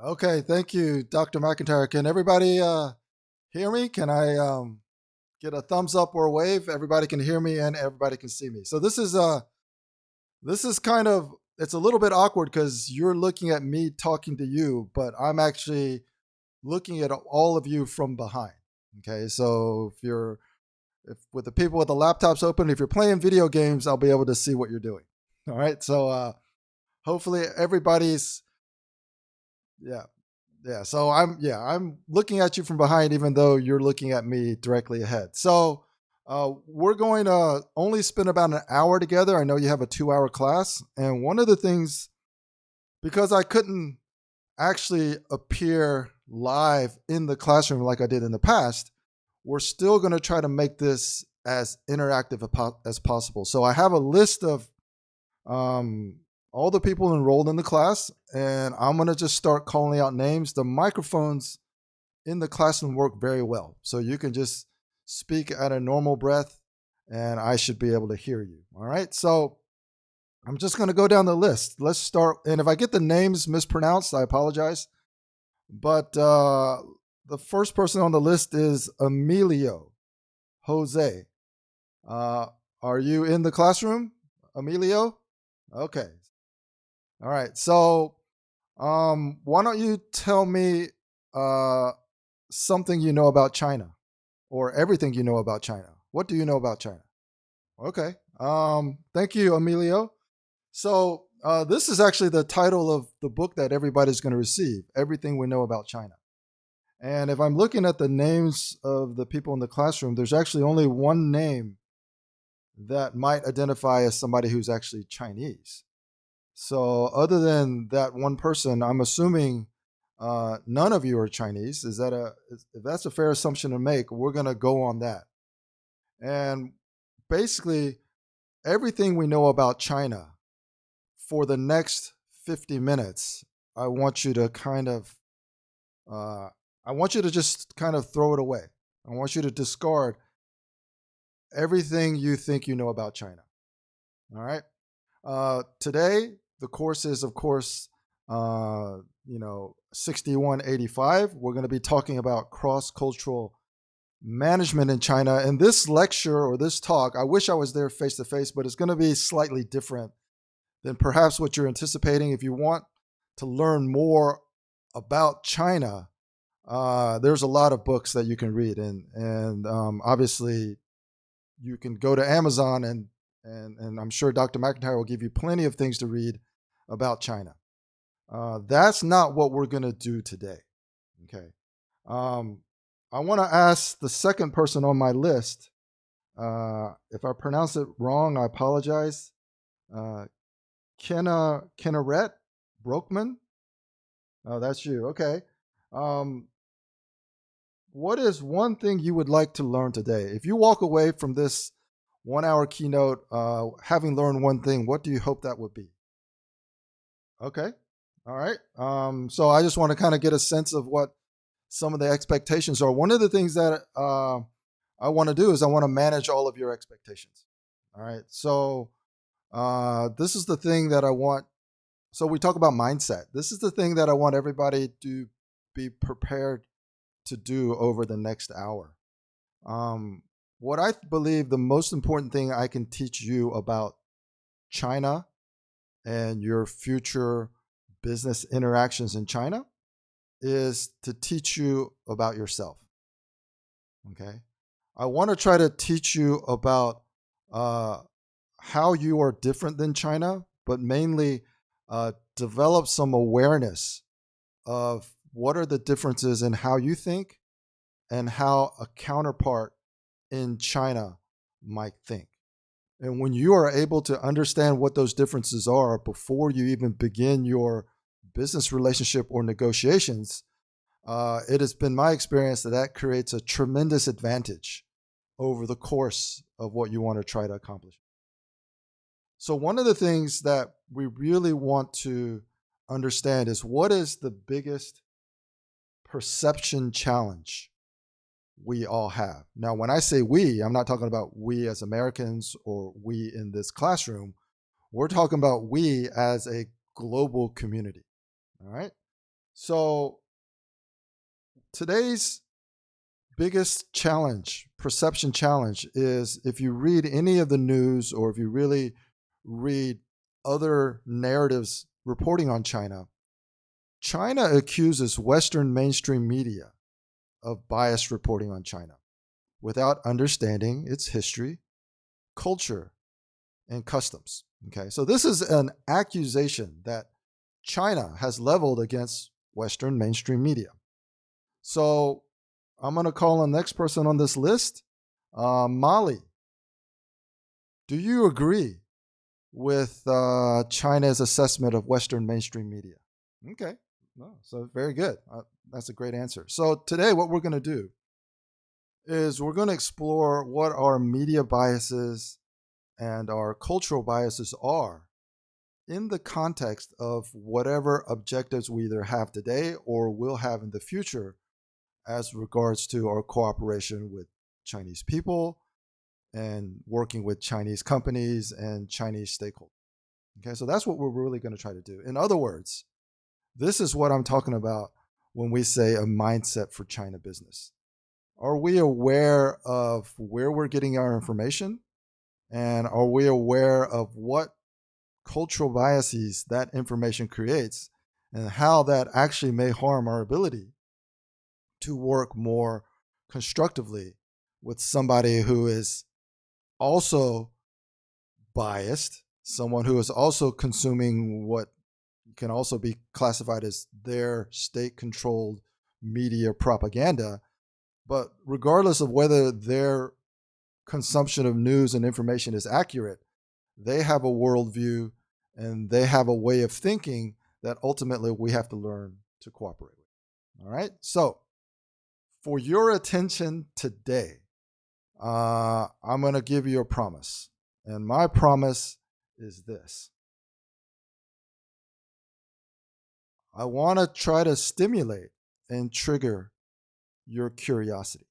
Okay, thank you, Dr. McIntyre. Can everybody hear me? Can I get a thumbs up or a wave? Everybody can hear me and everybody can see me. So this is kind of it's a little bit awkward because you're looking at me talking to you, but I'm actually looking at all of you from behind. Okay, so if with the people with the laptops open, if you're playing video games, I'll be able to see what you're doing. All right, so hopefully everybody's yeah. Yeah, so I'm looking at you from behind, even though you're looking at me directly ahead. So we're going to only spend about an hour together. I know you have a 2 hour class, and one of the things, because I couldn't actually appear live in the classroom like I did in the past, we're still going to try to make this as interactive as possible. So I have a list of um, all the people enrolled in the class, and I'm going to just start calling out names. The microphones in the classroom work very well, so you can just speak at a normal breath, and I should be able to hear you. All right, so I'm just going to go down the list. Let's start, and if I get the names mispronounced, I apologize. But the first person on the list is Emilio Jose. Uh, are you in the classroom, Emilio? Okay. All right. So, why don't you tell me uh, something you know about China, or everything you know about China? What do you know about China? Okay. Thank you, Emilio. So, this is actually the title of the book that everybody's going to receive: Everything We Know About China. And if I'm looking at the names of the people in the classroom, there's actually only one name that might identify as somebody who's actually Chinese. So, other than that one person, I'm assuming none of you are Chinese. If that's a fair assumption to make, we're going to go on that. And basically, everything we know about China for the next 50 minutes, I want you to kind of, I want you to just kind of throw it away. I want you to discard everything you think you know about China. All right. Today, the course is, of course, 6185. We're going to be talking about cross cultural management in China. And this lecture or this talk, I wish I was there face to face, but it's going to be slightly different than perhaps what you're anticipating. If you want to learn more about China, there's a lot of books that you can read, and obviously you can go to Amazon and I'm sure Dr. McIntyre will give you plenty of things to read about China. That's not what we're going to do today. Okay. Um, I want to ask the second person on my list. If I pronounce it wrong, I apologize. Uh, Kenneret Brokman. Oh, that's you. Okay. Um, what is one thing you would like to learn today? If you walk away from this 1 hour keynote, having learned one thing, what do you hope that would be? Okay. All right. So I just want to kind of get a sense of what some of the expectations are. One of the things that I want to do is I want to manage all of your expectations. All right. So this is the thing that I want. So we talk about mindset. This is the thing that I want everybody to be prepared to do over the next hour. Um, what I believe the most important thing I can teach you about China and your future business interactions in China is to teach you about yourself. Okay. I want to try to teach you about uh, how you are different than China, but mainly develop some awareness of what are the differences in how you think and how a counterpart in China might think. And when you are able to understand what those differences are before you even begin your business relationship or negotiations, it has been my experience that that creates a tremendous advantage over the course of what you want to try to accomplish. So, one of the things that we really want to understand is what is the biggest perception challenge we all have. Now, when I say we, I'm not talking about we as Americans or we in this classroom. We're talking about we as a global community. All right. So today's biggest challenge, perception challenge, is if you read any of the news or if you really read other narratives reporting on China, China accuses Western mainstream media of biased reporting on China without understanding its history, culture, and customs. Okay, so this is an accusation that China has leveled against Western mainstream media. So I'm going to call on the next person on this list. Molly, do you agree with China's assessment of Western mainstream media? Okay, so very good. That's a great answer. So today, what we're going to do is we're going to explore what our media biases and our cultural biases are in the context of whatever objectives we either have today or will have in the future as regards to our cooperation with Chinese people and working with Chinese companies and Chinese stakeholders. Okay, so that's what we're really going to try to do. In other words, this is what I'm talking about when we say a mindset for China business. Are we aware of where we're getting our information? And are we aware of what cultural biases that information creates and how that actually may harm our ability to work more constructively with somebody who is also biased, someone who is also consuming what can also be classified as their state controlled media propaganda. But regardless of whether their consumption of news and information is accurate, they have a worldview and they have a way of thinking that ultimately we have to learn to cooperate with. All right. So, for your attention today, I'm going to give you a promise. And my promise is this: I want to try to stimulate and trigger your curiosity.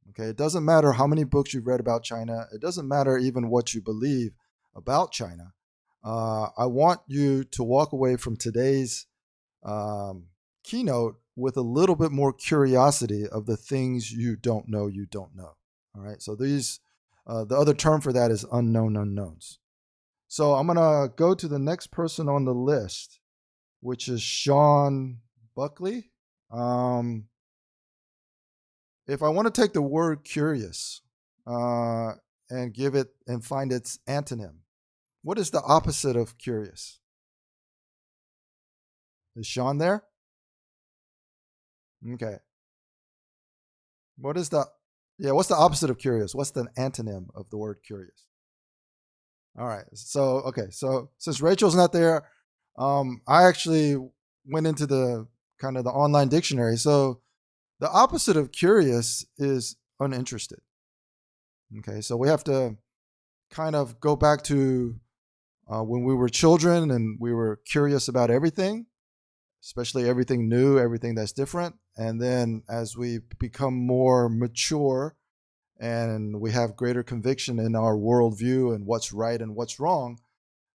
Okay. It doesn't matter how many books you've read about China, it doesn't matter even what you believe about China. I want you to walk away from today's keynote with a little bit more curiosity of the things you don't know. All right. So the other term for that is unknown unknowns. So I'm going to go to the next person on the list, which is Sean Buckley. If I want to take the word curious and give it and find its antonym, what is the opposite of curious? Is Sean there? Okay. What is the what's the opposite of curious? What's the antonym of the word curious? All right. So since Rachel's not there, I actually went into the kind of the online dictionary. So the opposite of curious is uninterested. Okay. So we have to kind of go back to when we were children and we were curious about everything, especially everything new, everything that's different. And then as we become more mature and we have greater conviction in our worldview and what's right and what's wrong,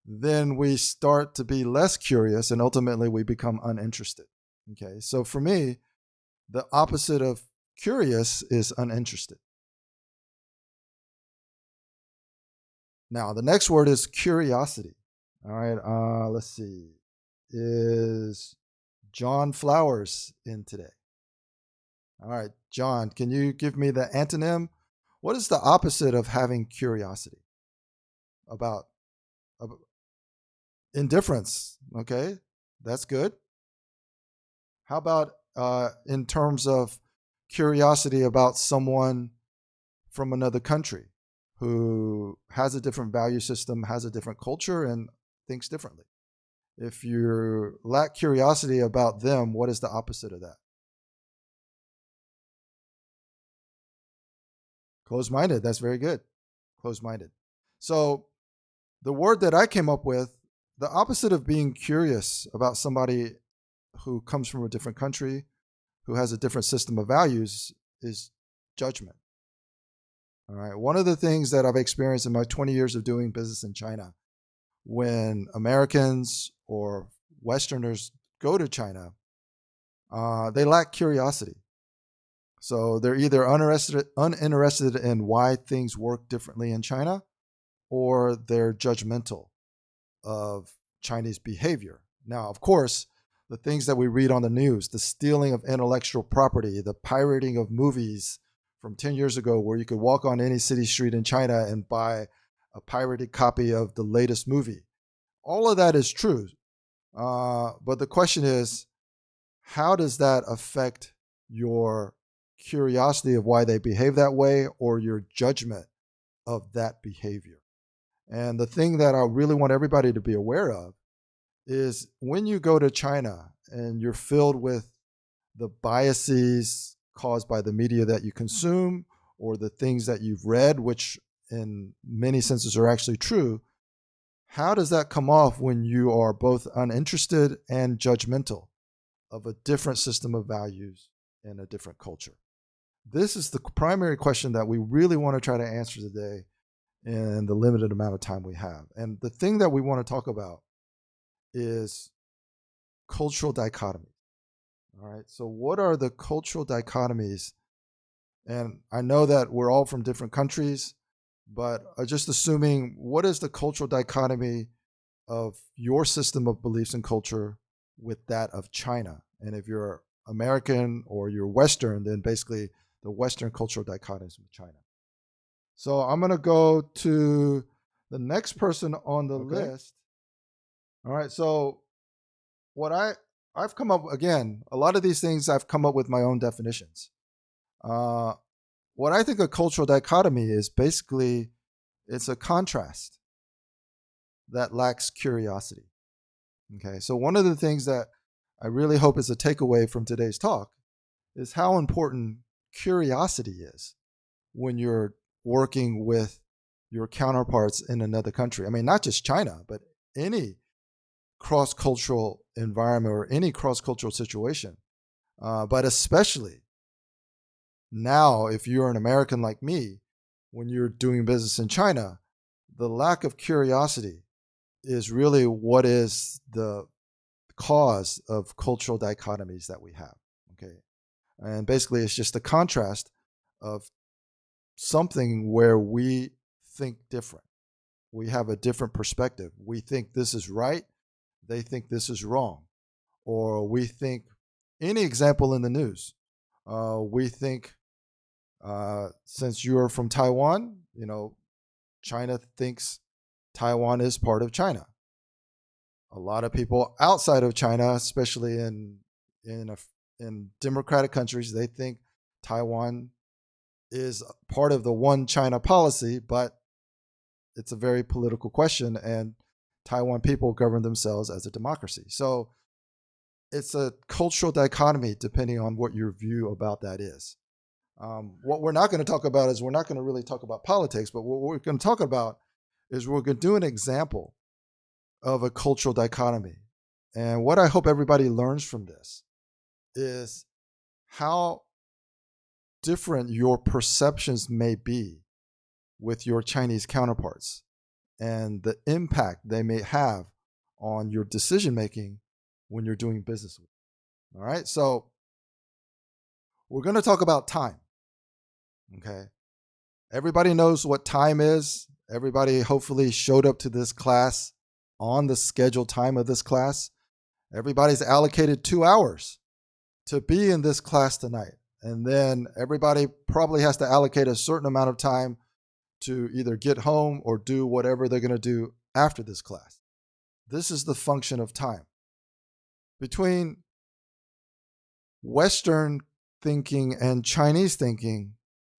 then we start to be less curious and ultimately we become uninterested. Okay, so for me, the opposite of curious is uninterested. Now, the next word is curiosity. All right, let's see. Is John Flowers in today? All right, John, can you give me the antonym? What is the opposite of having curiosity? About, about indifference. Okay, that's good. How about in terms of curiosity about someone from another country who has a different value system, has a different culture, and thinks differently? If you lack curiosity about them, what is the opposite of that? Closed-minded. That's very good. Closed-minded. So the word that I came up with, the opposite of being curious about somebody who comes from a different country, who has a different system of values, is judgment. All right. One of the things that I've experienced in my 20 years of doing business in China, when Americans or Westerners go to China, They lack curiosity. So they're either uninterested in why things work differently in China, or they're judgmental of Chinese behavior. Now, of course, the things that we read on the news, the stealing of intellectual property, the pirating of movies from 10 years ago, where you could walk on any city street in China and buy a pirated copy of the latest movie. All of that is true. But the question is, how does that affect your curiosity of why they behave that way, or your judgment of that behavior? And the thing that I really want everybody to be aware of is when you go to China and you're filled with the biases caused by the media that you consume or the things that you've read, which in many senses are actually true, how does that come off when you are both uninterested and judgmental of a different system of values in a different culture? This is the primary question that we really want to try to answer today in the limited amount of time we have. And the thing that we want to talk about is cultural dichotomy. All right. So what are the cultural dichotomies? And I know that we're all from different countries, but just assuming, what is the cultural dichotomy of your system of beliefs and culture with that of China? And if you're American or you're Western, then basically the Western cultural dichotomies with China. So I'm going to go to the next person on the list. All right. So what I've come up, again, a lot of these things I've come up with my own definitions. What I think a cultural dichotomy is, basically, it's a contrast that lacks curiosity. Okay. So one of the things that I really hope is a takeaway from today's talk is how important curiosity is when you're working with your counterparts in another country. I mean, not just China, but any cross-cultural environment or any cross-cultural situation. But especially now, if you're an American like me, when you're doing business in China, the lack of curiosity is really what is the cause of cultural dichotomies that we have. Okay. And basically, it's just the contrast of something where we think different. We have a different perspective. We think this is right. They think this is wrong. Or we think, any example in the news, we think, since you're from Taiwan, China thinks Taiwan is part of China. A lot of people outside of China, especially in democratic countries, they think Taiwan is part of the one China policy, but it's a very political question, and Taiwan people govern themselves as a democracy. So it's a cultural dichotomy depending on what your view about that is. What we're not going to talk about is, we're not going to really talk about politics, but what we're going to talk about is, we're going to do an example of a cultural dichotomy. And what I hope everybody learns from this is how different your perceptions may be with your Chinese counterparts and the impact they may have on your decision making when you're doing business with them. All right. So we're going to talk about time. Okay. Everybody knows what time is. Everybody hopefully showed up to this class on the scheduled time of this class. Everybody's allocated 2 hours to be in this class tonight. And then everybody probably has to allocate a certain amount of time to either get home or do whatever they're going to do after this class. This is the function of time. Between Western thinking and Chinese thinking,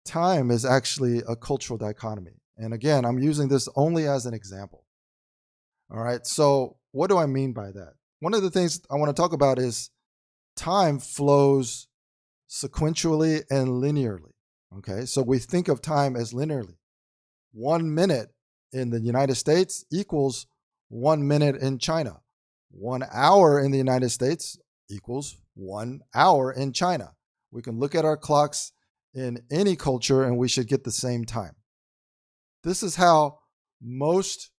time is actually a cultural dichotomy. And again, I'm using this only as an example. All right. So what do I mean by that? One of the things I want to talk about is time flows sequentially and linearly. Okay. So we think of time as linearly. 1 minute in the United States equals 1 minute in China. 1 hour in the United States equals 1 hour in China. We can look at our clocks in any culture and we should get the same time. This is how most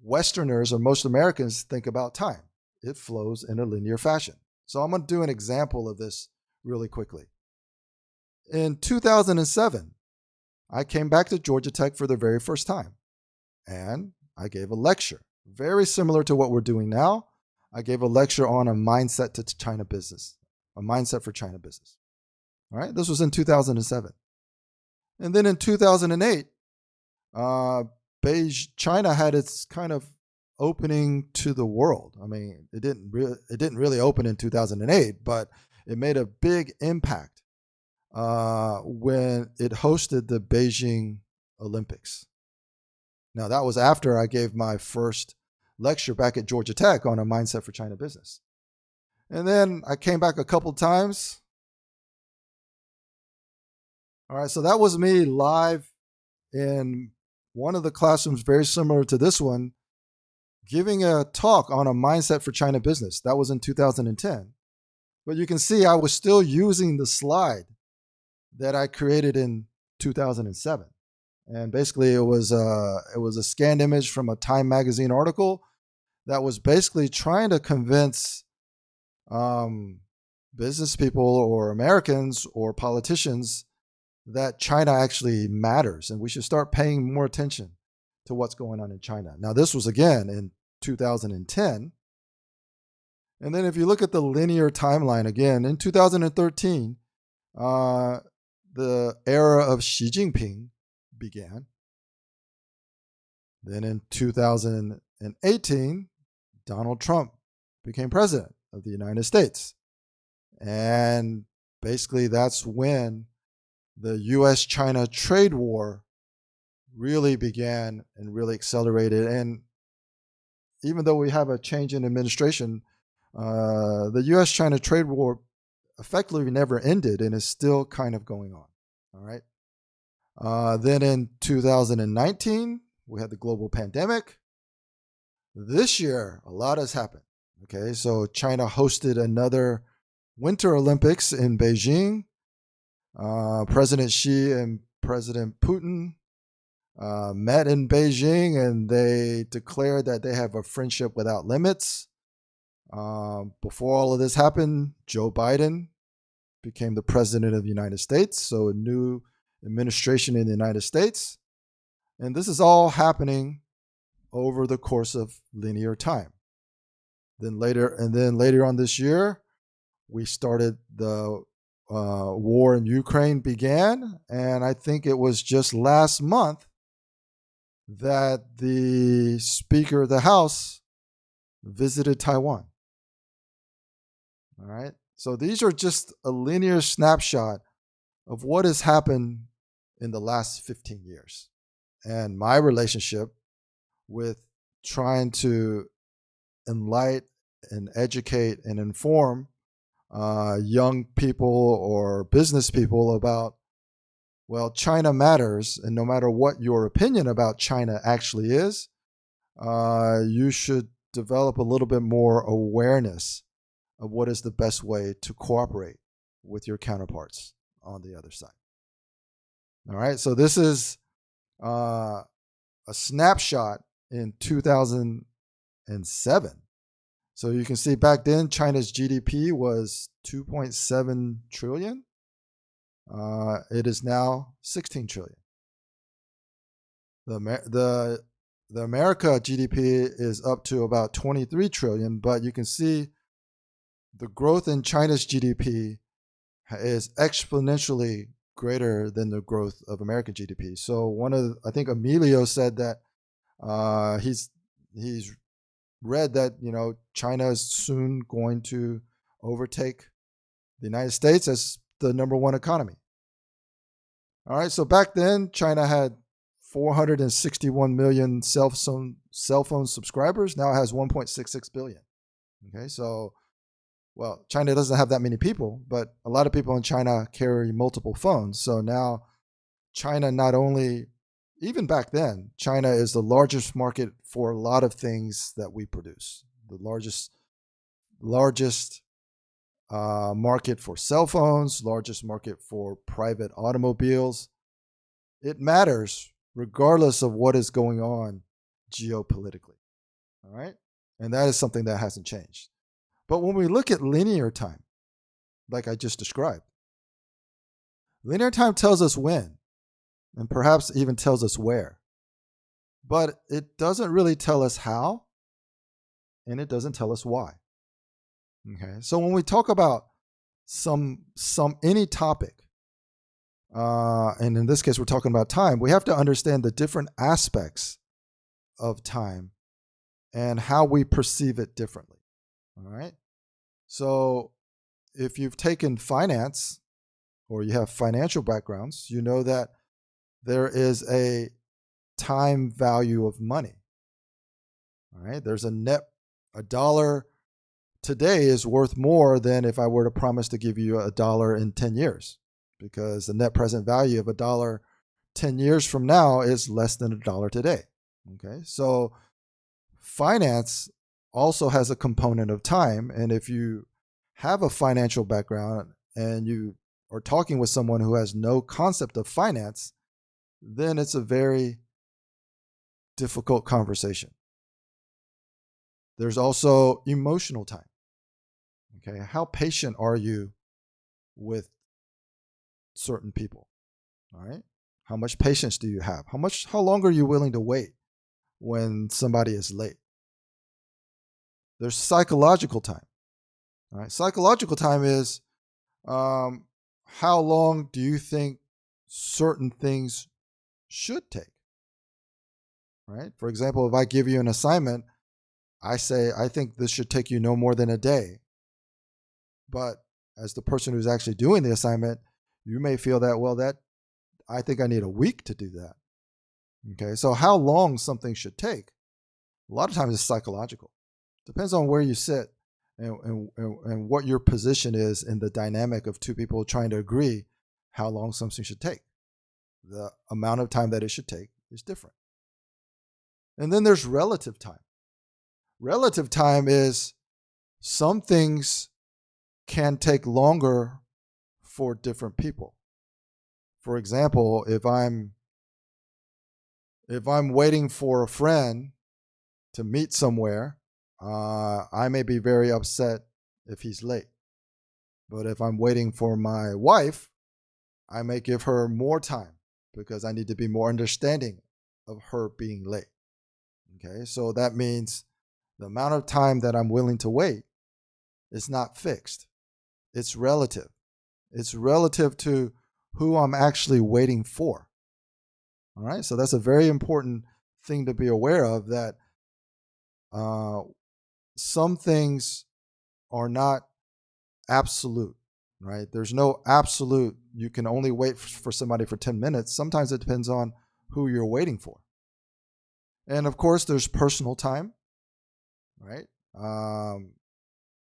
Westerners or most Americans think about time. It flows in a linear fashion. So I'm going to do an example of this really quickly. In 2007, I came back to Georgia Tech for the very first time, and I gave a lecture, very similar to what we're doing now. I gave a lecture on a mindset to China business, a mindset for China business. All right, this was in 2007. And then in 2008, China had its kind of opening to the world. I mean, it didn't really open in 2008, but it made a big impact when it hosted the Beijing Olympics. Now, that was after I gave my first lecture back at Georgia Tech on a mindset for China business. And then I came back a couple times. All right, so that was me live in one of the classrooms very similar to this one, giving a talk on a mindset for China business. That was in 2010. But you can see I was still using the slide that I created in 2007. And basically it was a scanned image from a Time magazine article that was basically trying to convince business people or Americans or politicians that China actually matters and we should start paying more attention to what's going on in China. Now, this was again in 2010. And then if you look at the linear timeline again, in 2013, the era of Xi Jinping began. Then in 2018, Donald Trump became president of the United States. And basically that's when the US-China trade war really began and really accelerated. And even though we have a change in administration, the US-China trade war effectively never ended and is still kind of going on. All right. Then in 2019, we had the global pandemic. This year, a lot has happened. Okay, so China hosted another Winter Olympics in Beijing. President Xi and President Putin met in Beijing, and they declared that they have a friendship without limits. Before all of this happened, Joe Biden became the president of the United States, so a new administration in the United States. And this is all happening over the course of linear time. Then later on this year, we started the war in Ukraine began, and I think it was just last month that the Speaker of the House visited Taiwan. All right. So these are just a linear snapshot of what has happened in the last 15 years. And my relationship with trying to enlighten and educate and inform young people or business people about, well, China matters, and no matter what your opinion about China actually is, you should develop a little bit more awareness of what is the best way to cooperate with your counterparts on the other side. All right, so this is a snapshot in 2007. So you can see back then China's GDP was 2.7 trillion. It is now 16 trillion. The America GDP is up to about 23 trillion, but you can see the growth in China's GDP is exponentially greater than the growth of American GDP. So I think Emilio said that he's read that, China is soon going to overtake the United States as the number one economy. All right, so back then, China had 461 million cell phone subscribers. Now it has 1.66 billion. Okay, so, well, China doesn't have that many people, but a lot of people in China carry multiple phones. So now China not only, even back then, China is the largest market for a lot of things that we produce. The largest market for cell phones, largest market for private automobiles. It matters regardless of what is going on geopolitically. All right? And that is something that hasn't changed. But when we look at linear time, like I just described, linear time tells us when, and perhaps even tells us where. But it doesn't really tell us how, and it doesn't tell us why. Okay, so when we talk about any topic, and in this case we're talking about time, we have to understand the different aspects of time and how we perceive it differently. All right. So if you've taken finance or you have financial backgrounds, you know that there is a time value of money. All right. There's a dollar today is worth more than if I were to promise to give you $1 in 10 years, because the net present value of $1 10 years from now is less than $1 today. Okay. So finance also has a component of time. And if you have a financial background and you are talking with someone who has no concept of finance, then it's a very difficult conversation. There's also emotional time. Okay, how patient are you with certain people? All right, how much patience do you have? How long are you willing to wait when somebody is late? There's psychological time. All right, psychological time is how long do you think certain things should take? Right? For example, if I give you an assignment, I say, I think this should take you no more than a day. But as the person who's actually doing the assignment, you may feel that, well, I think I need a week to do that. Okay, so how long something should take, a lot of times it's psychological. Depends on where you sit and what your position is in the dynamic of two people trying to agree how long something should take. The amount of time that it should take is different. And then there's relative time. Relative time is some things can take longer for different people. For example, if I'm waiting for a friend to meet somewhere, I may be very upset if he's late. But if I'm waiting for my wife, I may give her more time because I need to be more understanding of her being late. Okay, so that means the amount of time that I'm willing to wait is not fixed. It's relative. It's relative to who I'm actually waiting for. All right, so that's a very important thing to be aware of, that some things are not absolute, right? There's no absolute, you can only wait for somebody for 10 minutes. Sometimes it depends on who you're waiting for. And of course, there's personal time, right?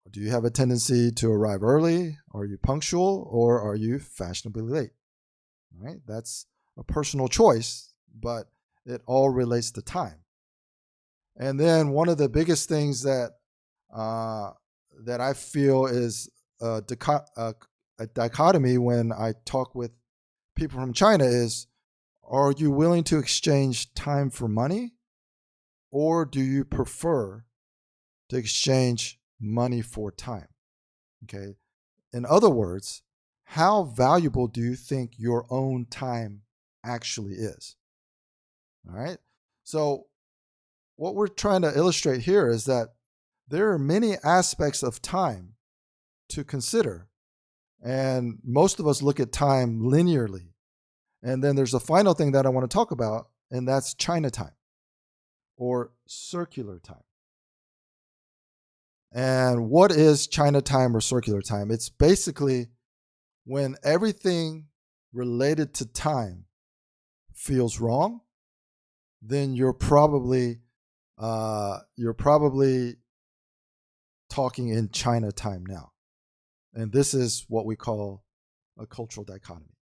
Do you have a tendency to arrive early? Are you punctual, or are you fashionably late? Right? That's a personal choice, but it all relates to time. And then one of the biggest things that I feel is a dichotomy when I talk with people from China is, are you willing to exchange time for money, or do you prefer to exchange money for time? Okay. In other words, how valuable do you think your own time actually is? All right. So what we're trying to illustrate here is that there are many aspects of time to consider. And most of us look at time linearly. And then there's a final thing that I want to talk about, and that's China time or circular time. And what is China time or circular time? It's basically when everything related to time feels wrong, then you're probably talking in China time now. And this is what we call a cultural dichotomy.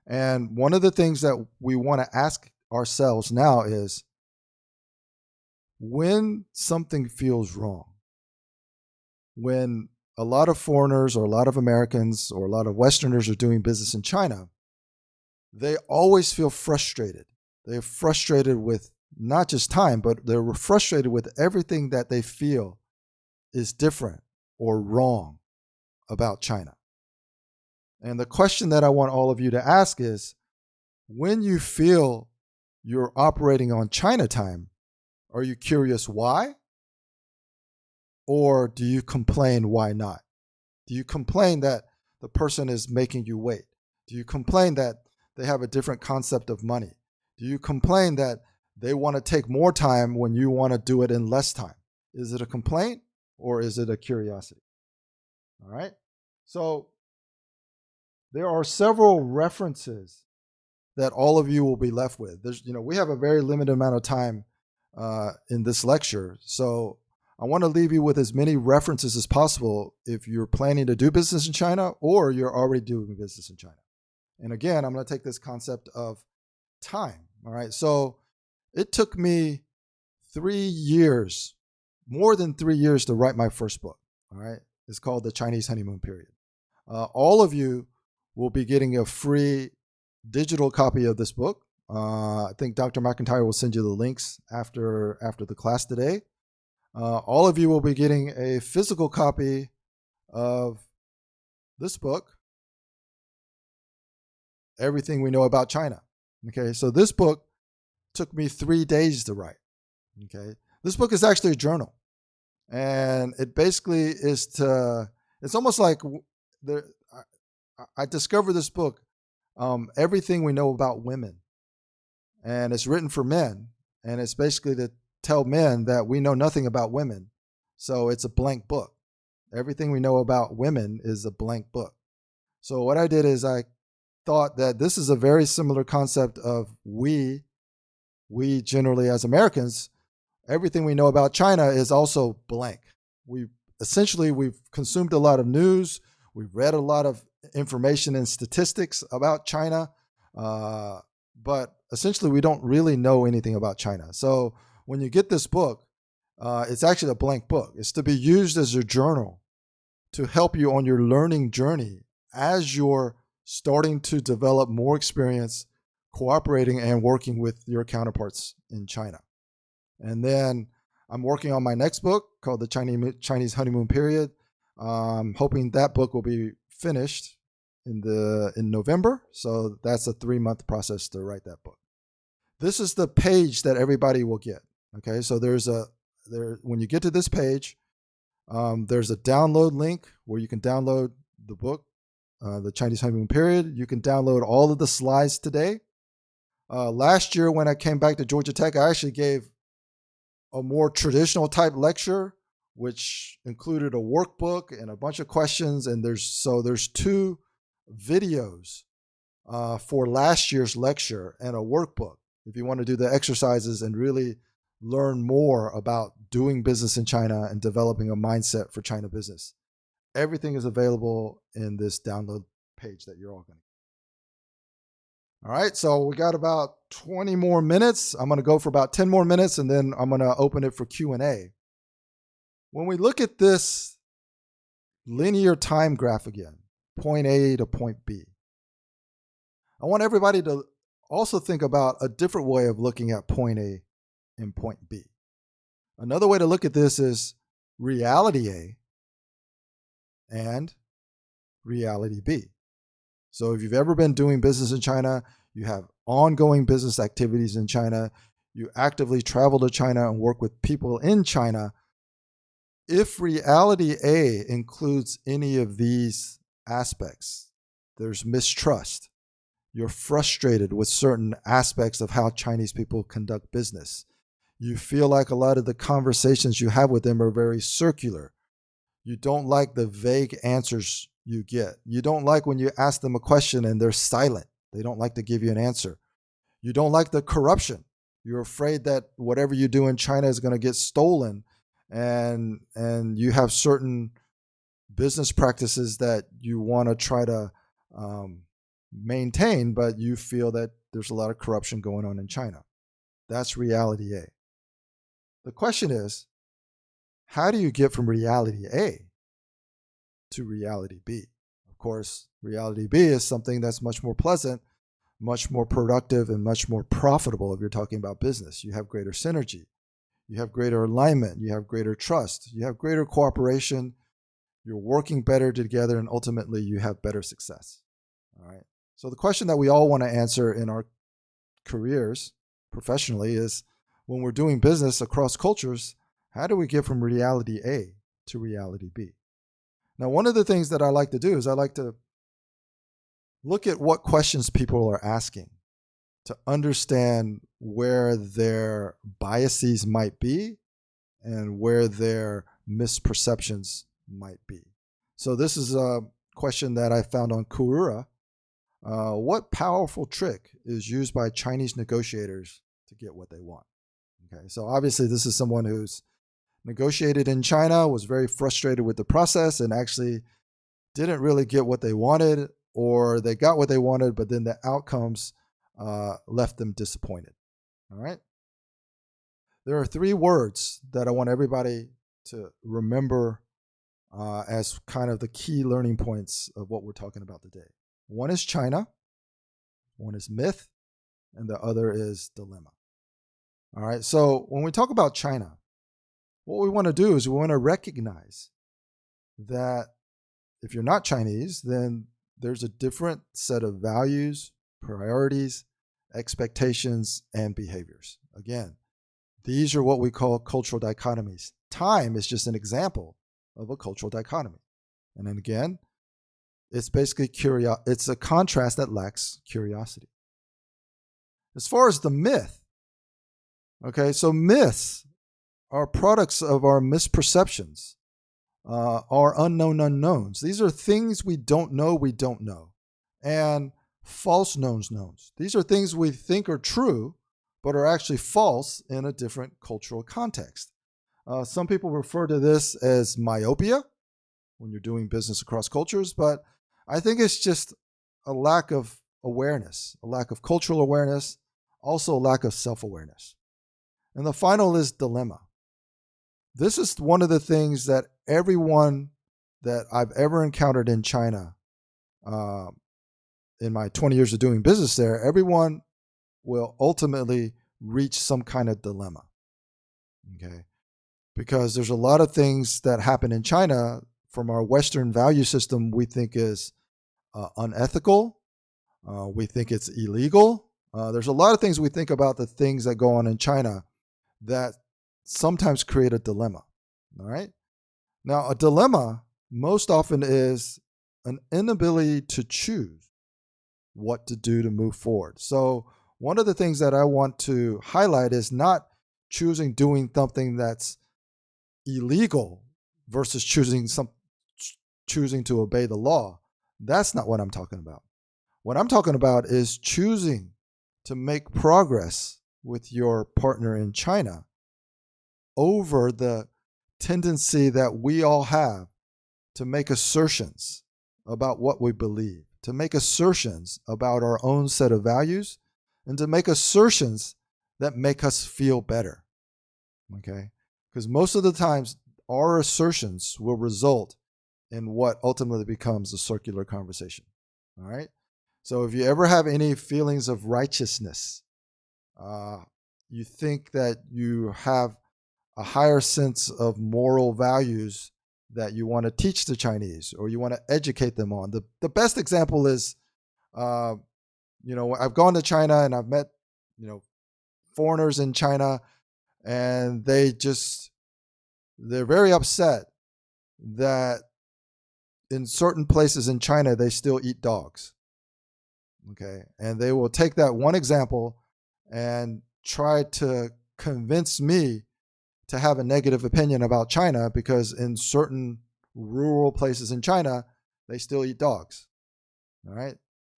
And one of the things that we want to ask ourselves now is, when something feels wrong, when a lot of foreigners or a lot of Americans or a lot of Westerners are doing business in China, they always feel frustrated. They're frustrated with not just time, but they're frustrated with everything that they feel is different or wrong about China? And the question that I want all of you to ask is, when you feel you're operating on China time, are you curious why? Or do you complain why not? Do you complain that the person is making you wait? Do you complain that they have a different concept of money? Do you complain that they want to take more time when you want to do it in less time? Is it a complaint or is it a curiosity? All right. So there are several references that all of you will be left with. We have a very limited amount of time in this lecture. So I want to leave you with as many references as possible if you're planning to do business in China or you're already doing business in China. And again, I'm going to take this concept of time. All right. So it took me 3 years, more than 3 years, to write my first book. All right. It's called The Chinese Honeymoon Period. All of you will be getting a free digital copy of this book. I think Dr. McIntyre will send you the links after the class today. All of you will be getting a physical copy of this book, Everything We Know About China. Okay, so this book took me 3 days to write. Okay, this book is actually a journal, and it basically it's almost like I discovered this book, Everything We Know About Women, and it's written for men, and it's basically to tell men that we know nothing about women. So it's a blank book. Everything we know about women is a blank book. So what I did is I thought that this is a very similar concept of we generally as Americans, everything we know about China is also blank. We've consumed a lot of news. We've read a lot of information and statistics about China, but essentially we don't really know anything about China. So when you get this book, it's actually a blank book. It's to be used as a journal to help you on your learning journey as you're starting to develop more experience cooperating and working with your counterparts in China. And then I'm working on my next book called The Chinese Honeymoon Period. Hoping that book will be finished in November. So that's a 3-month process to write that book. This is the page that everybody will get. Okay, so when you get to this page, there's a download link where you can download the book, The Chinese Honeymoon Period. You can download all of the slides today. Last year when I came back to Georgia Tech, I actually gave a more traditional type lecture, which included a workbook and a bunch of questions. And there's 2 videos for last year's lecture and a workbook if you want to do the exercises and really learn more about doing business in China and developing a mindset for China business. Everything is available in this download page that you're all going to. All right, so we got about 20 more minutes. I'm going to go for about 10 more minutes, and then I'm going to open it for Q&A. When we look at this linear time graph again, point A to point B, I want everybody to also think about a different way of looking at point A and point B. Another way to look at this is reality A and reality B. So if you've ever been doing business in China, you have ongoing business activities in China, you actively travel to China and work with people in China, if reality A includes any of these aspects, there's mistrust. You're frustrated with certain aspects of how Chinese people conduct business. You feel like a lot of the conversations you have with them are very circular. You don't like the vague answers you get. You don't like when you ask them a question and they're silent. They don't like to give you an answer. You don't like the corruption. You're afraid that whatever you do in China is going to get stolen, and you have certain business practices that you want to try to maintain, but you feel that there's a lot of corruption going on in China. That's reality A. The question is, how do you get from reality A to reality B? Of course, reality B is something that's much more pleasant, much more productive, and much more profitable if you're talking about business. You have greater synergy. You have greater alignment. You have greater trust. You have greater cooperation. you're working better together, and ultimately you have better success. All right. So the question that we all want to answer in our careers professionally is, when we're doing business across cultures, how do we get from reality A to reality B? Now, one of the things that I like to do is I like to look at what questions people are asking to understand where their biases might be and where their misperceptions might be. So this is a question that I found on Quora. What powerful trick is used by Chinese negotiators to get what they want? Okay, so obviously this is someone who's negotiated in China, was very frustrated with the process, and actually didn't really get what they wanted, or they got what they wanted, but then the outcomes left them disappointed. All right. There are 3 words that I want everybody to remember as kind of the key learning points of what we're talking about today. One is China, one is myth, and the other is dilemma. All right. So when we talk about China, what we want to do is we want to recognize that if you're not Chinese, then there's a different set of values, priorities, expectations, and behaviors. Again, these are what we call cultural dichotomies. Time is just an example of a cultural dichotomy. And then again, it's basically it's a contrast that lacks curiosity. As far as the myth, okay, so myths are products of our misperceptions, our unknown unknowns. These are things we don't know. And false knowns. These are things we think are true, but are actually false in a different cultural context. Some people refer to this as myopia when you're doing business across cultures, but I think it's just a lack of awareness, a lack of cultural awareness, also a lack of self-awareness. And the final is dilemma. This is one of the things that everyone that I've ever encountered in China, in my 20 years of doing business there, everyone will ultimately reach some kind of dilemma. Okay. Because there's a lot of things that happen in China from our Western value system we think is unethical. We think it's illegal. There's a lot of things we think about the things that go on in China that sometimes create a dilemma. All right. Now, a dilemma most often is an inability to choose what to do to move forward. So one of the things that I want to highlight is not doing something that's illegal versus choosing to obey the law. That's not what I'm talking about. What I'm talking about is choosing to make progress with your partner in China over the tendency that we all have to make assertions about what we believe, to make assertions about our own set of values, and to make assertions that make us feel better. Okay? Because most of the times, our assertions will result in what ultimately becomes a circular conversation. All right? So if you ever have any feelings of righteousness, you think that you have a higher sense of moral values that you want to teach the Chinese or you want to educate them on. The best example is, I've gone to China and I've met, foreigners in China, and they're very upset that in certain places in China, they still eat dogs. Okay. And they will take that one example and try to convince me to have a negative opinion about China because in certain rural places in China, they still eat dogs. All right.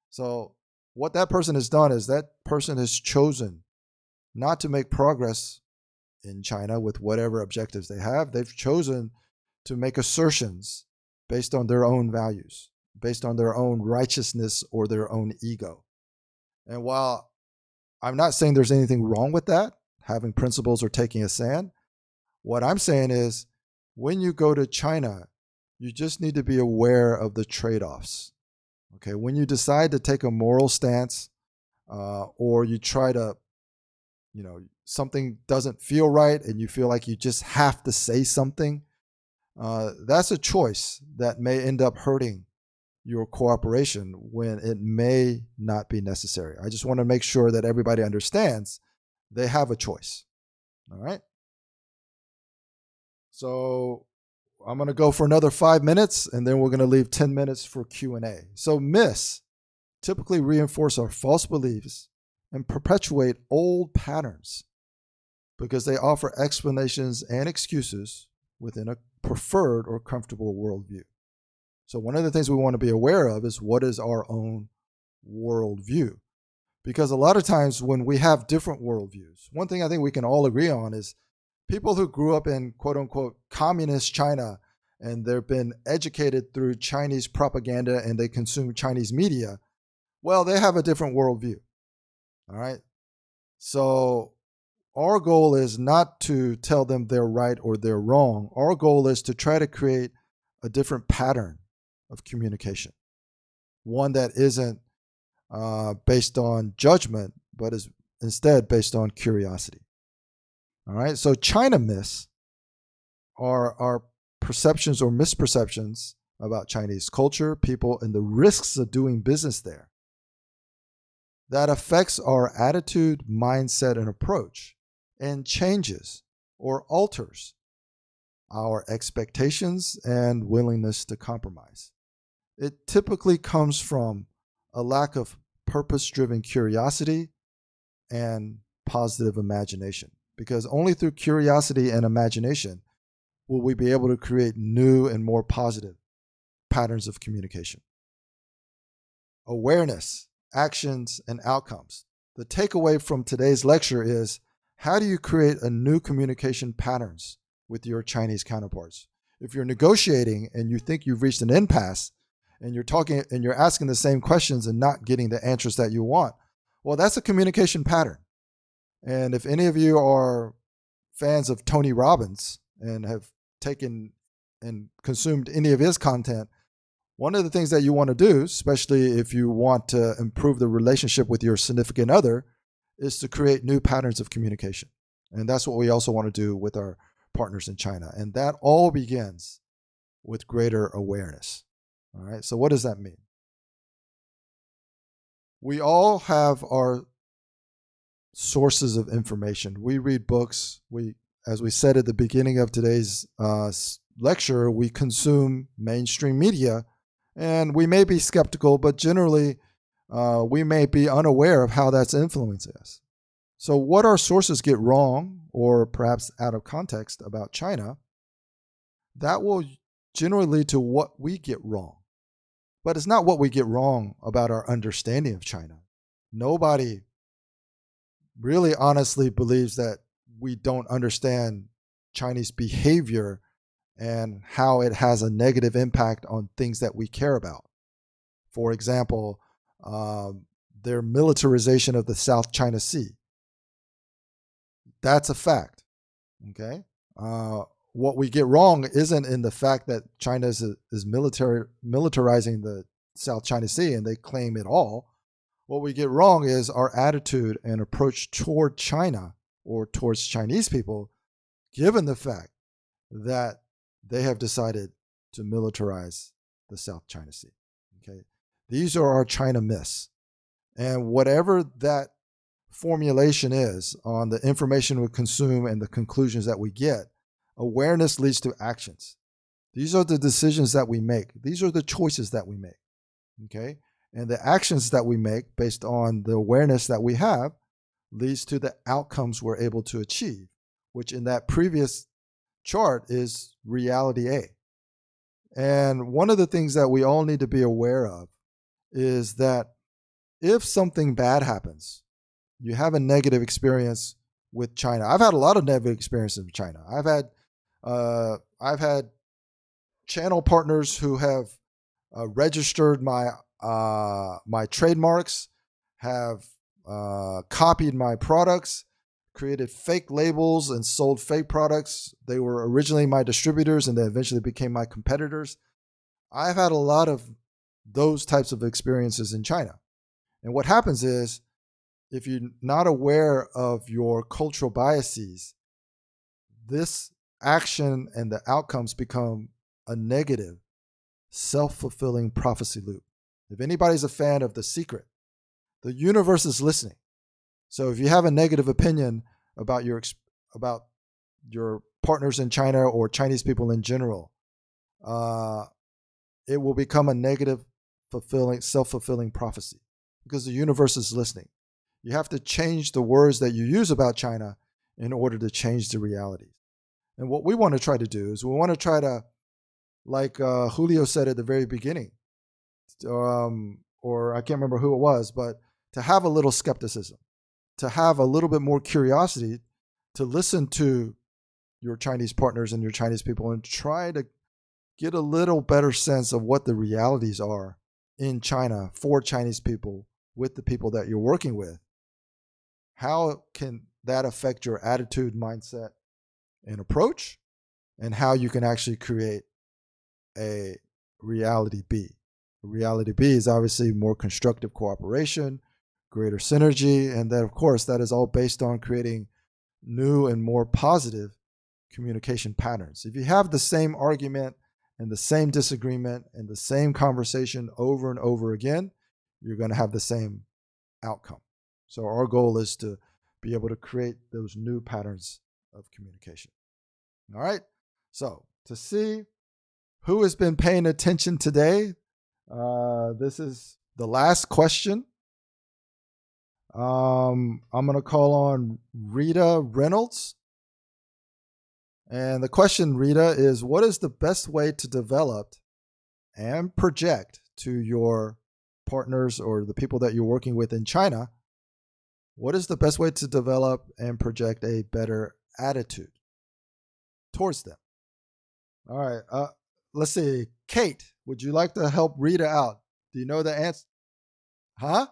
So what that person has done is that person has chosen not to make progress in China with whatever objectives they have. They've chosen to make assertions based on their own values, based on their own righteousness or their own ego. And while I'm not saying there's anything wrong with that, having principles or taking a stand, what I'm saying is when you go to China, you just need to be aware of the trade-offs. Okay, when you decide to take a moral stance or you try to, something doesn't feel right and you feel like you just have to say something, That's a choice that may end up hurting your cooperation when it may not be necessary. I just want to make sure that everybody understands they have a choice. All right. So I'm going to go for another 5 minutes, and then we're going to leave 10 minutes for Q&A. So myths typically reinforce our false beliefs and perpetuate old patterns because they offer explanations and excuses within a preferred or comfortable worldview. So one of the things we want to be aware of is what is our own worldview. Because a lot of times when we have different worldviews, one thing I think we can all agree on is people who grew up in quote unquote communist China and they've been educated through Chinese propaganda and they consume Chinese media, well, they have a different worldview. All right. So our goal is not to tell them they're right or they're wrong. Our goal is to try to create a different pattern of communication, one that isn't based on judgment, but is instead based on curiosity. All right. So China myths are perceptions or misperceptions about Chinese culture, people, and the risks of doing business there that affects our attitude, mindset, and approach, and changes or alters our expectations and willingness to compromise. It typically comes from a lack of purpose-driven curiosity and positive imagination, because only through curiosity and imagination will we be able to create new and more positive patterns of communication. Awareness, actions, and outcomes. The takeaway from today's lecture is, how do you create a new communication patterns with your Chinese counterparts? If you're negotiating and you think you've reached an impasse and you're talking and you're asking the same questions and not getting the answers that you want, well, that's a communication pattern. And if any of you are fans of Tony Robbins and have taken and consumed any of his content, one of the things that you want to do, especially if you want to improve the relationship with your significant other, is to create new patterns of communication. And that's what we also want to do with our partners in China. And that all begins with greater awareness. All right. So what does that mean? We all have our sources of information. We read books. As we said at the beginning of today's lecture, we consume mainstream media, and we may be skeptical, but generally we may be unaware of how that's influencing us. So what our sources get wrong, or perhaps out of context about China, that will generally lead to what we get wrong. But it's not what we get wrong about our understanding of China. Nobody really honestly believes that we don't understand Chinese behavior and how it has a negative impact on things that we care about. For example, their militarization of the South China Sea. That's a fact. Okay. What we get wrong isn't in the fact that China is militarizing the South China Sea and they claim it all. What we get wrong is our attitude and approach toward China or towards Chinese people, given the fact that they have decided to militarize the South China Sea. Okay, these are our China myths. And whatever that formulation is on the information we consume and the conclusions that we get, awareness leads to actions. These are the decisions that we make. These are the choices that we make. Okay? And the actions that we make based on the awareness that we have leads to the outcomes we're able to achieve, which in that previous chart is reality A. And one of the things that we all need to be aware of is that if something bad happens, you have a negative experience with China. I've had a lot of negative experiences with China. I've had channel partners who have registered my trademarks, have copied my products, created fake labels, and sold fake products. They were originally my distributors and they eventually became my competitors. I've had a lot of those types of experiences in China. And what happens is, if you're not aware of your cultural biases, this action and the outcomes become a negative, self-fulfilling prophecy loop. If anybody's a fan of The Secret, the universe is listening. So if you have a negative opinion about about your partners in China or Chinese people in general, it will become a negative, self-fulfilling prophecy because the universe is listening. You have to change the words that you use about China in order to change the reality. And what we want to try to do is we want to try to, like Julio said at the very beginning, or I can't remember who it was, but to have a little skepticism, to have a little bit more curiosity, to listen to your Chinese partners and your Chinese people and try to get a little better sense of what the realities are in China for Chinese people with the people that you're working with. How can that affect your attitude, mindset, and approach, and how you can actually create a reality B. Reality B is obviously more constructive cooperation, greater synergy, and then, of course, that is all based on creating new and more positive communication patterns. If you have the same argument and the same disagreement and the same conversation over and over again, you're going to have the same outcome. So our goal is to be able to create those new patterns of communication. All right. So to see who has been paying attention today, this is the last question. I'm going to call on Rita Reynolds. And the question, Rita, is what is the best way to develop and project to your partners or the people that you're working with in China? What is the best way to develop and project a better attitude towards them? All right. Let's see. Kate, would you like to help Rita out? Do you know the answer? Huh?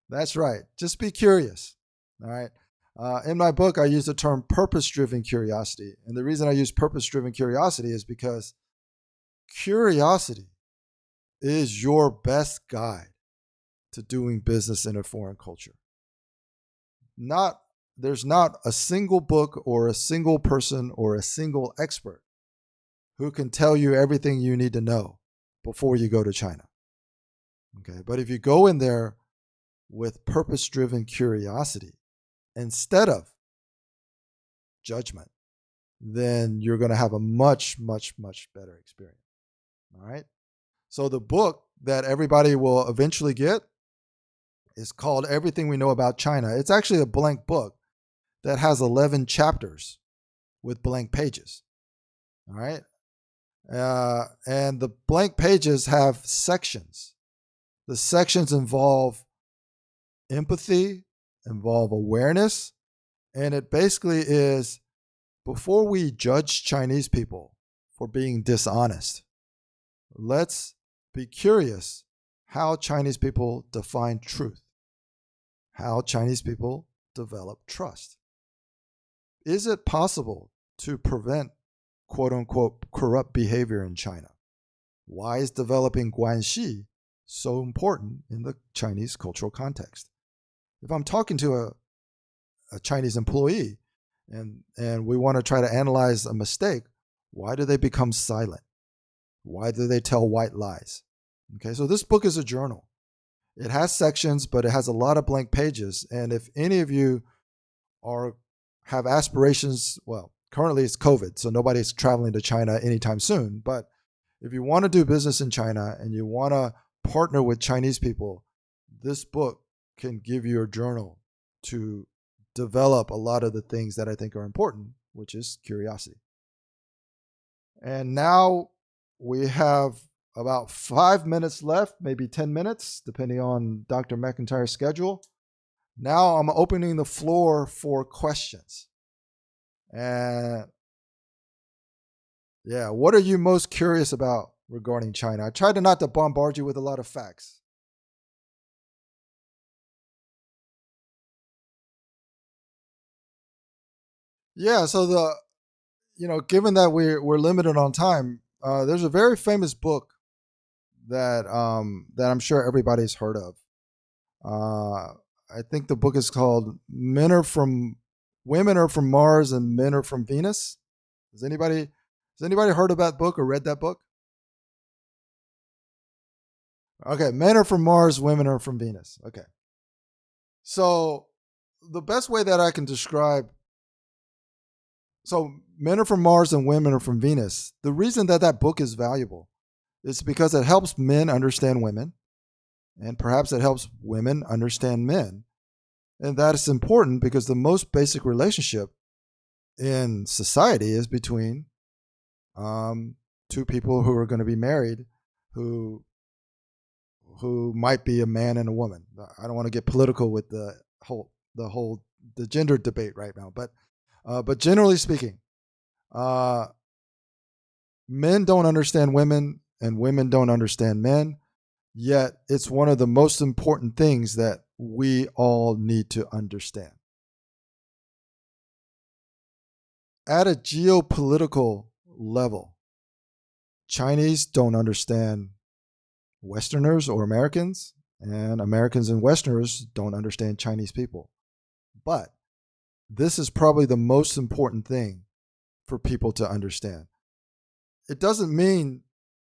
That's right. Just be curious. All right. In my book, I use the term purpose-driven curiosity. And the reason I use purpose-driven curiosity is because curiosity is your best guide to doing business in a foreign culture. There's not a single book or a single person or a single expert who can tell you everything you need to know before you go to China. Okay, but if you go in there with purpose-driven curiosity instead of judgment, then you're going to have a much, much, much better experience. All right. So the book that everybody will eventually get is called Everything We Know About China. It's actually a blank book that has 11 chapters with blank pages. All right. And the blank pages have sections. The sections involve empathy, involve awareness, and it basically is before we judge Chinese people for being dishonest, let's be curious how Chinese people define truth, how Chinese people develop trust. Is it possible to prevent quote-unquote corrupt behavior in China? Why is developing Guanxi so important in the Chinese cultural context? If I'm talking to a Chinese employee and we want to try to analyze a mistake, why do they become silent? Why do they tell white lies? Okay, so this book is a journal. It has sections, but it has a lot of blank pages. And if any of you have aspirations, well, currently it's COVID, so nobody's traveling to China anytime soon. But if you want to do business in China and you want to partner with Chinese people, this book can give you a journal to develop a lot of the things that I think are important, which is curiosity. And now we have about 5 minutes left, maybe 10 minutes, depending on Dr. McIntyre's schedule. Now I'm opening the floor for questions. And yeah, what are you most curious about regarding China? I tried to not to bombard you with a lot of facts. Yeah, so given that we're limited on time, there's a very famous book that I'm sure everybody's heard of. I think the book is called "Men Are From Women are from Mars and men are from Venus. Has anybody heard of that book or read that book? Okay, men are from Mars, women are from Venus. Okay. So the best way that I can describe, so men are from Mars and women are from Venus. The reason that that book is valuable is because it helps men understand women, and perhaps it helps women understand men. And that is important because the most basic relationship in society is between two people who are going to be married, who might be a man and a woman. I don't want to get political with the gender debate right now, but generally speaking, uh, men don't understand women and women don't understand men. Yet it's one of the most important things that we all need to understand. At a geopolitical level, Chinese don't understand Westerners or Americans, and Americans and Westerners don't understand Chinese people. But this is probably the most important thing for people to understand. It doesn't mean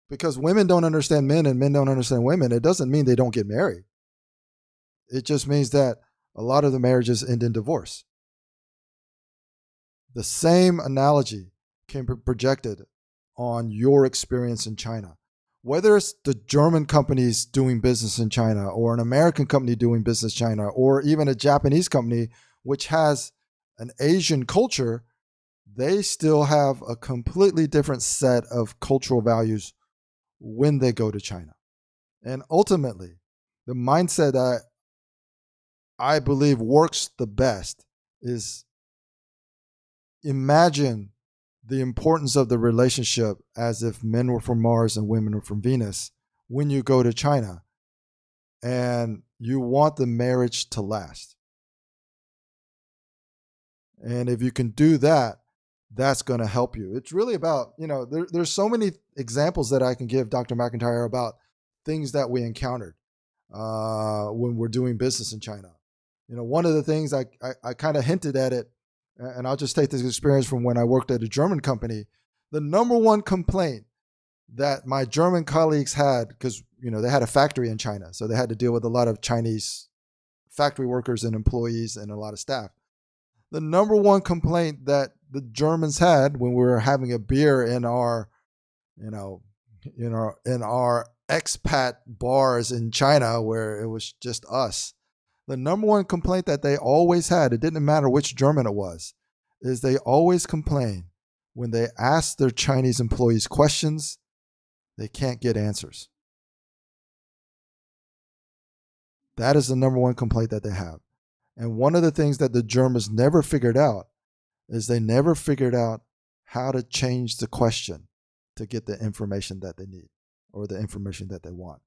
because women don't understand men and men don't understand women, it doesn't mean they don't get married. It just means that a lot of the marriages end in divorce. The same analogy can be projected on your experience in China. Whether it's the German companies doing business in China or an American company doing business in China or even a Japanese company which has an Asian culture, they still have a completely different set of cultural values when they go to China. And ultimately, the mindset that I believe works the best is imagine the importance of the relationship as if men were from Mars and women were from Venus when you go to China, and you want the marriage to last. And if you can do that, that's going to help you. It's really about, there's so many examples that I can give Dr. McIntyre about things that we encountered when we're doing business in China. One of the things I kind of hinted at it, and I'll just take this experience from when I worked at a German company. The number one complaint that my German colleagues had, because they had a factory in China, so they had to deal with a lot of Chinese factory workers and employees and a lot of staff. The number one complaint that the Germans had when we were having a beer in our, in our expat bars in China where it was just us, the number one complaint that they always had, it didn't matter which German it was, is they always complain when they ask their Chinese employees questions, they can't get answers. That is the number one complaint that they have. And one of the things that the Germans never figured out is they never figured out how to change the question to get the information that they need or the information that they want.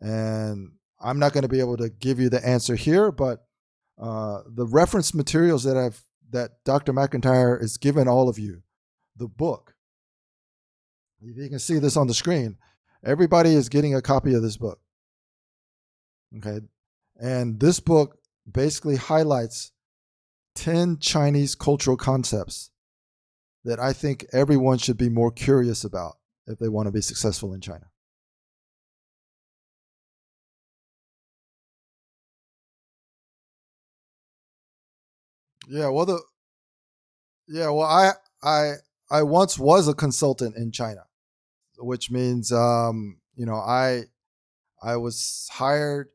And I'm not going to be able to give you the answer here, but the reference materials that Dr. McIntyre has given all of you, the book, if you can see this on the screen, everybody is getting a copy of this book. Okay. And this book basically highlights 10 Chinese cultural concepts that I think everyone should be more curious about if they want to be successful in China. Yeah, well, I once was a consultant in China, which means I was hired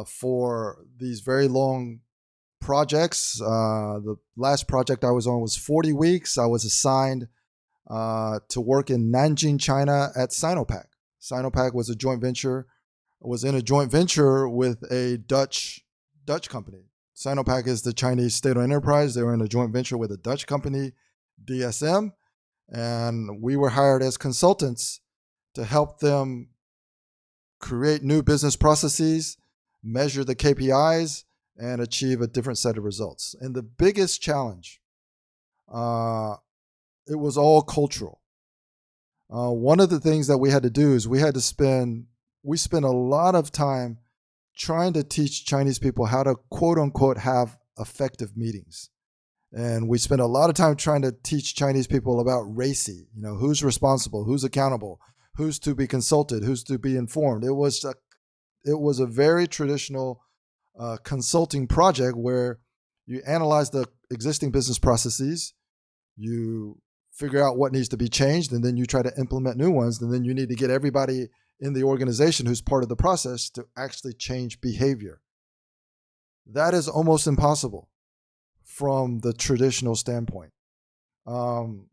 for these very long projects. The last project I was on was 40 weeks. I was assigned to work in Nanjing, China at Sinopec. Sinopec was in a joint venture with a Dutch company. Sinopec is the Chinese state-owned enterprise. They were in a joint venture with a Dutch company, DSM, and we were hired as consultants to help them create new business processes, measure the KPIs, and achieve a different set of results. And the biggest challenge, it was all cultural. One of the things that we had to do is we spent a lot of time trying to teach Chinese people how to quote unquote have effective meetings. And we spent a lot of time trying to teach Chinese people about RACI, who's responsible, who's accountable, who's to be consulted, who's to be informed. It was a very traditional consulting project where you analyze the existing business processes, you figure out what needs to be changed, and then you try to implement new ones. And then you need to get everybody in the organization who's part of the process to actually change behavior. That is almost impossible from the traditional standpoint. I'm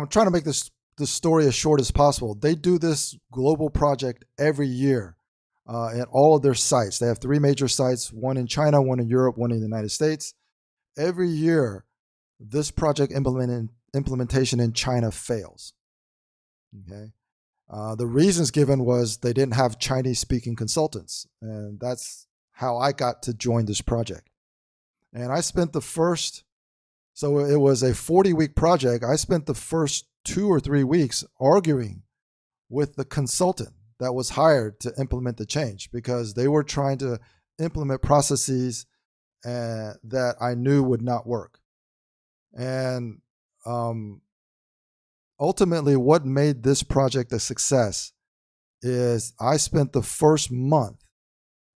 trying to make this story as short as possible. They do this global project every year at all of their sites. They have 3 major sites, one in China, one in Europe, one in the United States. Every year, this project implementation in China fails. Okay. The reasons given was they didn't have Chinese-speaking consultants, and that's how I got to join this project. And I spent so it was a 40-week project. I spent the first 2 or 3 weeks arguing with the consultant that was hired to implement the change, because they were trying to implement processes that I knew would not work. And ultimately, what made this project a success is I spent the first month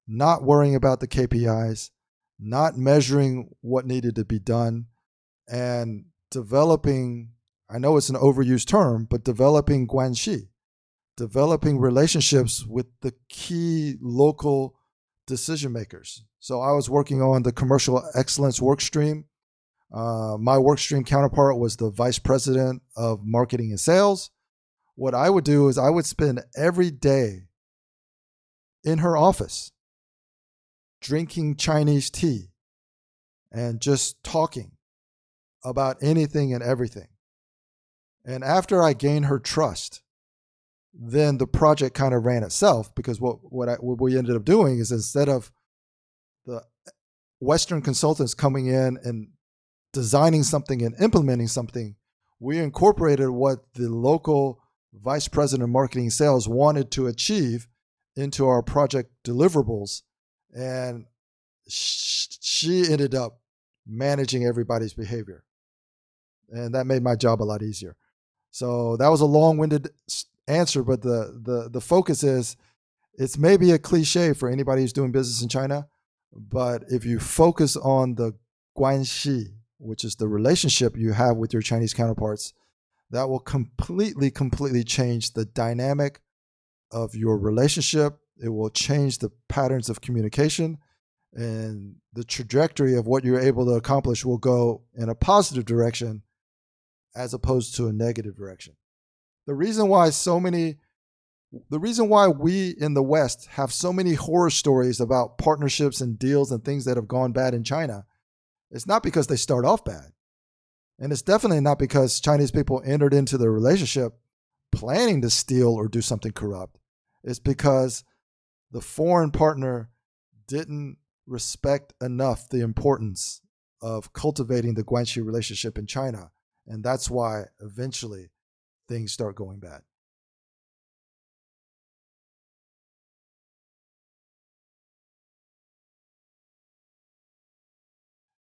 not worrying about the KPIs, not measuring what needed to be done, and developing, I know it's an overused term, but developing Guanxi, developing relationships with the key local decision makers. So I was working on the commercial excellence work stream. My work stream counterpart was the vice president of marketing and sales. What I would do is I would spend every day in her office drinking Chinese tea and just talking about anything and everything. And after I gained her trust, then the project kind of ran itself, because what we ended up doing is, instead of the Western consultants coming in and designing something and implementing something, we incorporated what the local vice president of marketing and sales wanted to achieve into our project deliverables. And she ended up managing everybody's behavior. And that made my job a lot easier. So that was a long-winded answer, but the focus is, it's maybe a cliche for anybody who's doing business in China, but if you focus on the Guanxi, which is the relationship you have with your Chinese counterparts, that will completely change the dynamic of your relationship. It will change the patterns of communication, and the trajectory of what you're able to accomplish will go in a positive direction as opposed to a negative direction. The reason why we in the West have so many horror stories about partnerships and deals and things that have gone bad in China, it's not because they start off bad. And it's definitely not because Chinese people entered into the relationship planning to steal or do something corrupt. It's because the foreign partner didn't respect enough the importance of cultivating the Guanxi relationship in China. And that's why eventually things start going bad.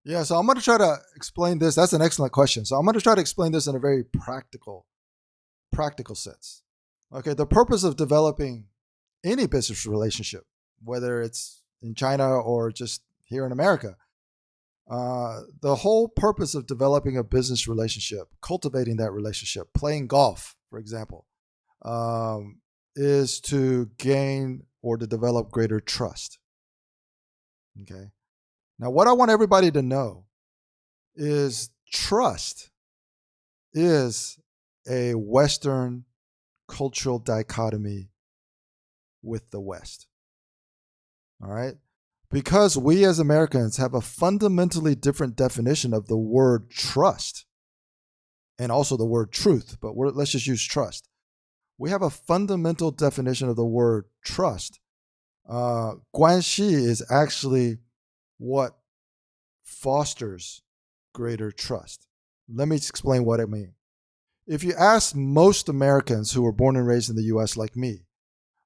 Yeah, so I'm going to try to explain this. That's an excellent question. So I'm going to try to explain this in a very practical sense. Okay, the purpose of developing any business relationship, whether it's in China or just here in America, the whole purpose of developing a business relationship, cultivating that relationship, playing golf, for example, is to gain or to develop greater trust. Okay. Now, what I want everybody to know is trust is a Western cultural dichotomy with the West. All right? Because we as Americans have a fundamentally different definition of the word trust and also the word truth, but let's just use trust. We have a fundamental definition of the word trust. Guanxi is actually what fosters greater trust. Let me explain what I mean. If you ask most Americans who were born and raised in the US like me,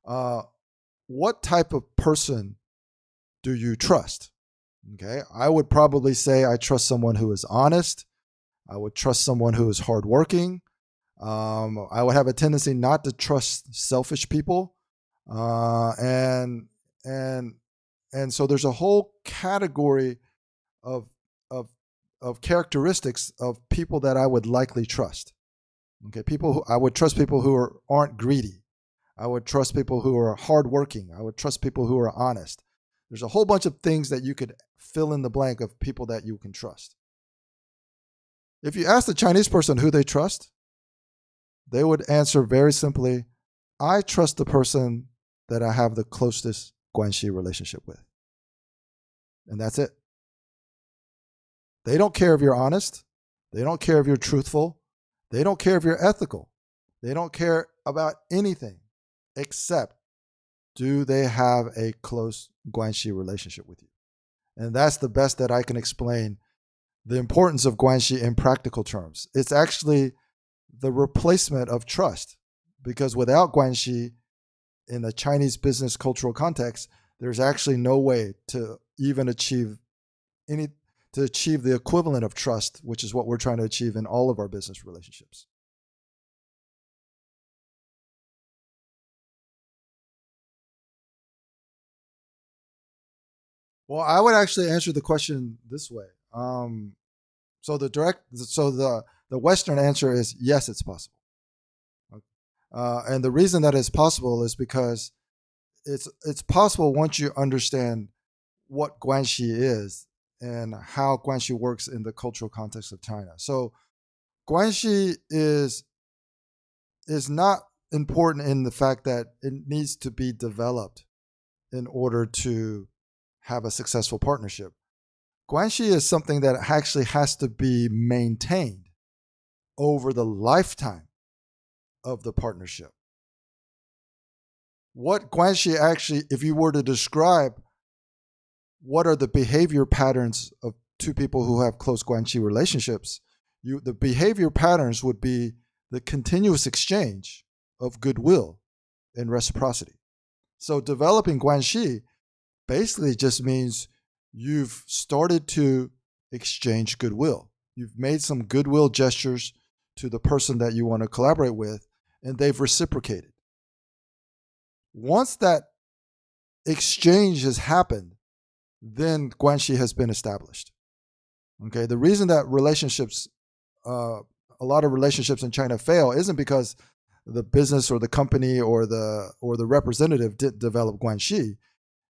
what type of person do you trust? Okay, I would probably say I trust someone who is honest. I would trust someone who is hardworking. I would have a tendency not to trust selfish people, uh, and and and so there's a whole category of of of characteristics of people that I would likely trust. Okay, I would trust people who aren't greedy. I would trust people who are hardworking. I would trust people who are honest. There's a whole bunch of things that you could fill in the blank of people that you can trust. If you ask the Chinese person who they trust, they would answer very simply, I trust the person that I have the closest Guanxi relationship with. And that's it. They don't care if you're honest. They don't care if you're truthful. They don't care if you're ethical. They don't care about anything except do they have a close Guanxi relationship with you? And that's the best that I can explain the importance of Guanxi in practical terms. It's actually the replacement of trust, because without Guanxi in a Chinese business cultural context, there's actually no way to even achieve the equivalent of trust, which is what we're trying to achieve in all of our business relationships. Well, I would actually answer the question this way. So the Western answer is yes, it's possible. And the reason that it's possible is because it's possible once you understand what Guanxi is and how Guanxi works in the cultural context of China. So Guanxi is not important in the fact that it needs to be developed in order to have a successful partnership. Guanxi is something that actually has to be maintained over the lifetime of the partnership. What Guanxi actually, if you were to describe what are the behavior patterns of two people who have close Guanxi relationships, the behavior patterns would be the continuous exchange of goodwill and reciprocity. So developing Guanxi basically just means you've started to exchange goodwill. You've made some goodwill gestures to the person that you want to collaborate with, and they've reciprocated. Once that exchange has happened, then Guanxi has been established. Okay, the reason that a lot of relationships in China fail isn't because the business or the company or the representative didn't develop Guanxi.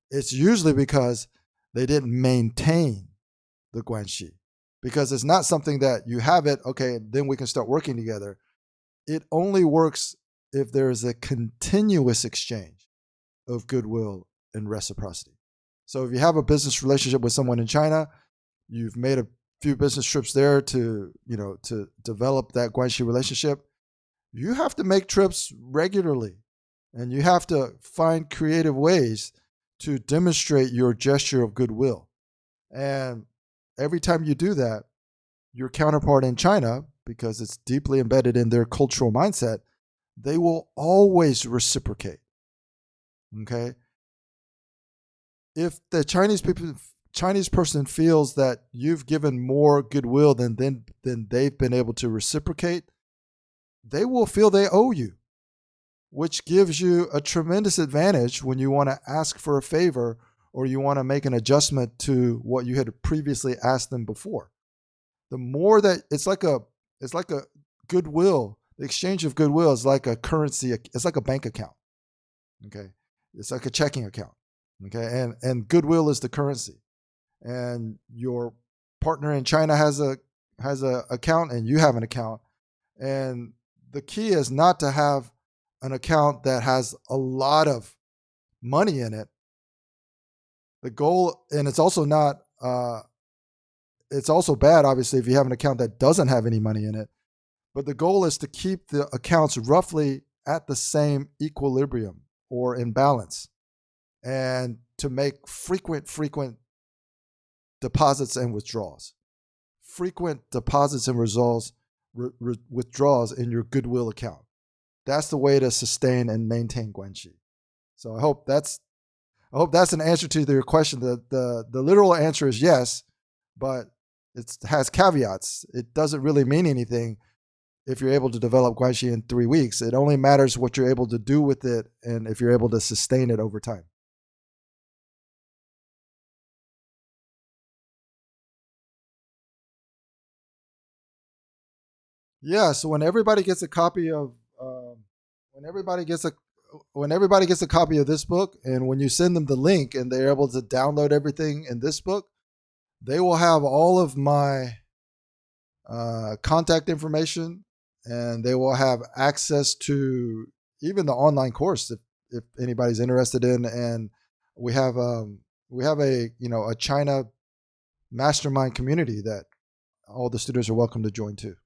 It's usually because they didn't maintain the Guanxi. Because it's not something that you have it, okay, then we can start working together. It only works if there is a continuous exchange of goodwill and reciprocity. So if you have a business relationship with someone in China, you've made a few business trips there to develop that Guanxi relationship, you have to make trips regularly, and you have to find creative ways to demonstrate your gesture of goodwill. And every time you do that, your counterpart in China, because it's deeply embedded in their cultural mindset, they will always reciprocate. Okay? If the Chinese person feels that you've given more goodwill than they've been able to reciprocate, they will feel they owe you, which gives you a tremendous advantage when you want to ask for a favor or you want to make an adjustment to what you had previously asked them before. The more that it's like a goodwill, the exchange of goodwill is like a currency, it's like a bank account. Okay. It's like a checking account. Okay. And goodwill is the currency. And your partner in China has a account and you have an account. And the key is not to have an account that has a lot of money in it. The goal, and it's also not, it's also bad, obviously, if you have an account that doesn't have any money in it. But the goal is to keep the accounts roughly at the same equilibrium or in balance, and to make frequent deposits and withdrawals. Frequent deposits and withdrawals in your goodwill account. That's the way to sustain and maintain Guanxi. So I hope I hope that's an answer to your question. The literal answer is yes, but it has caveats. It doesn't really mean anything if you're able to develop Guanxi in 3 weeks. It only matters what you're able to do with it and if you're able to sustain it over time. Yeah. So when everybody gets a copy of when everybody gets a when everybody gets a copy of this book, and when you send them the link and they're able to download everything in this book, they will have all of my contact information, and they will have access to even the online course if anybody's interested in. And we have a a China mastermind community that all the students are welcome to join too.